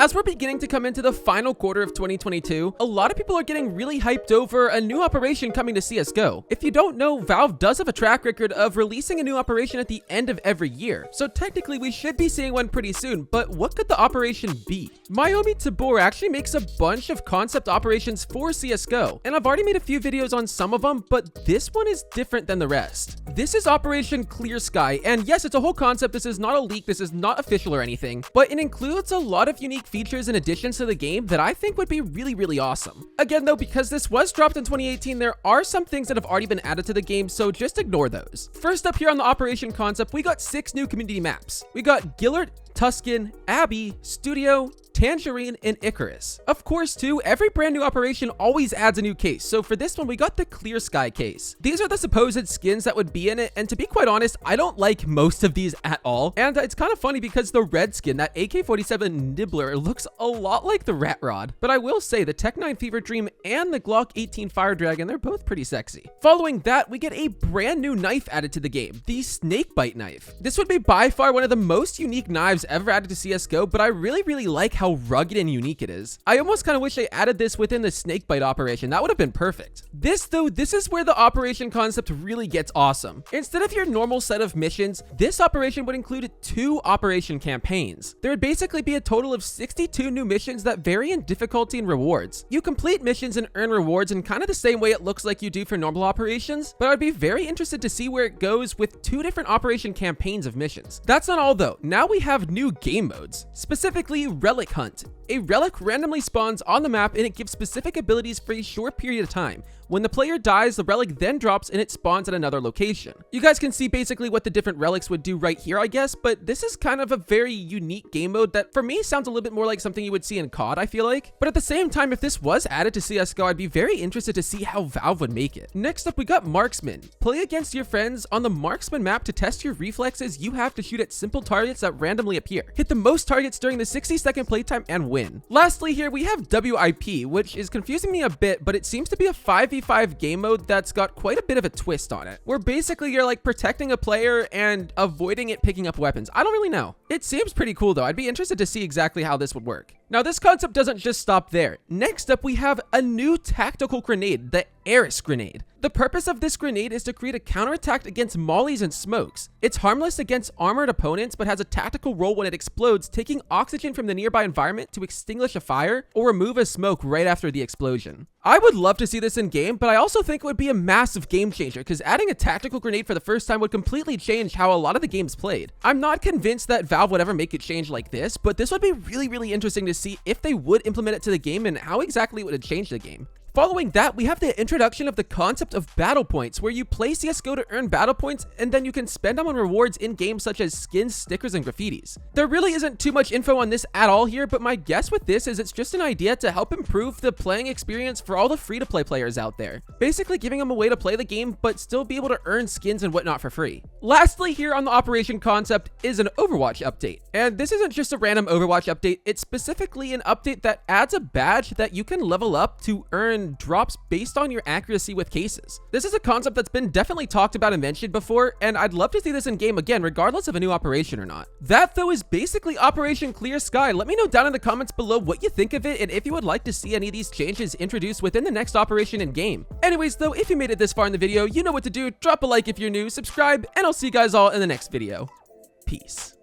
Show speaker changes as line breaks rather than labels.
as we're beginning to come into the final quarter of 2022, a lot of people are getting really hyped over a new operation coming to CSGO. If you don't know, Valve does have a track record of releasing a new operation at the end of every year, so technically we should be seeing one pretty soon, but what could the operation be? Myomi Tabor actually makes a bunch of concept operations for CSGO, and I've already made a few videos on some of them, but this one is different than the rest. This is Operation Clear Sky, and yes, it's a whole concept. This is not a leak, this is not official or anything, but it includes a lot of unique features and additions to the game that I think would be really awesome. Again though, because this was dropped in 2018, there are some things that have already been added to the game, so just ignore those. First up here on the operation concept, we got 6 new community maps. We got Gillard, Tuscan, Abbey, Studio, Tangerine, and Icarus. Of course too, every brand new operation always adds a new case, so for this one we got the Clear Sky case. These are the supposed skins that would be in it, and to be quite honest, I don't like most of these at all, and it's kind of funny because the red skin, that AK-47 Nibbler, looks a lot like the Rat Rod, but I will say the Tech-9 Fever Dream and the Glock 18 Fire Dragon, they're both pretty sexy. Following that, we get a brand new knife added to the game, the Snakebite knife. This would be by far one of the most unique knives ever added to CSGO, but I really like how rugged and unique it is. I almost kind of wish they added this within the Snakebite operation. That would have been perfect. This is where the operation concept really gets awesome. Instead of your normal set of missions, this operation would include 2 operation campaigns. There would basically be a total of 62 new missions that vary in difficulty and rewards. You complete missions and earn rewards in kind of the same way it looks like you do for normal operations, but I'd be very interested to see where it goes with 2 different operation campaigns of missions. That's not all though. Now we have new game modes, specifically Relic Hunt. A relic randomly spawns on the map and it gives specific abilities for a short period of time. When the player dies, the relic then drops and it spawns at another location. You guys can see basically what the different relics would do right here, I guess, but this is kind of a very unique game mode that for me sounds a little bit more like something you would see in COD, I feel like. But at the same time, if this was added to CSGO, I'd be very interested to see how Valve would make it. Next up, we got Marksman. Play against your friends on the Marksman map. To test your reflexes, you have to shoot at simple targets that randomly appear. Hit the most targets during the 60-second playtime and win. Lastly here, we have WIP, which is confusing me a bit, but it seems to be a 5v5 game mode that's got quite a bit of a twist on it, where basically you're like protecting a player and avoiding it picking up weapons. I don't really know. It seems pretty cool though. I'd be interested to see exactly how this would work. Now this concept doesn't just stop there. Next up, we have a new tactical grenade, the Eris grenade. The purpose of this grenade is to create a counterattack against mollies and smokes. It's harmless against armored opponents, but has a tactical role when it explodes, taking oxygen from the nearby environment to extinguish a fire or remove a smoke right after the explosion. I would love to see this in game, but I also think it would be a massive game changer because adding a tactical grenade for the first time would completely change how a lot of the game's played. I'm not convinced that Valve would ever make it change like this, but this would be really interesting to see if they would implement it to the game and how exactly it would change the game. Following that, we have the introduction of the concept of battle points, where you play CSGO to earn battle points and then you can spend them on rewards in games such as skins, stickers, and graffitis. There really isn't too much info on this at all here, but my guess with this is it's just an idea to help improve the playing experience for all the free-to-play players out there. Basically giving them a way to play the game, but still be able to earn skins and whatnot for free. Lastly here on the operation concept is an Overwatch update. And this isn't just a random Overwatch update, it's specifically an update that adds a badge that you can level up to earn drops based on your accuracy with cases. This is a concept that's been definitely talked about and mentioned before, and I'd love to see this in game again, regardless of a new operation or not. That though is basically Operation Clear Sky. Let me know down in the comments below what you think of it and if you would like to see any of these changes introduced within the next operation in game. Anyways though, if you made it this far in the video, you know what to do. Drop a like if you're new, subscribe, and I'll see you guys all in the next video. Peace.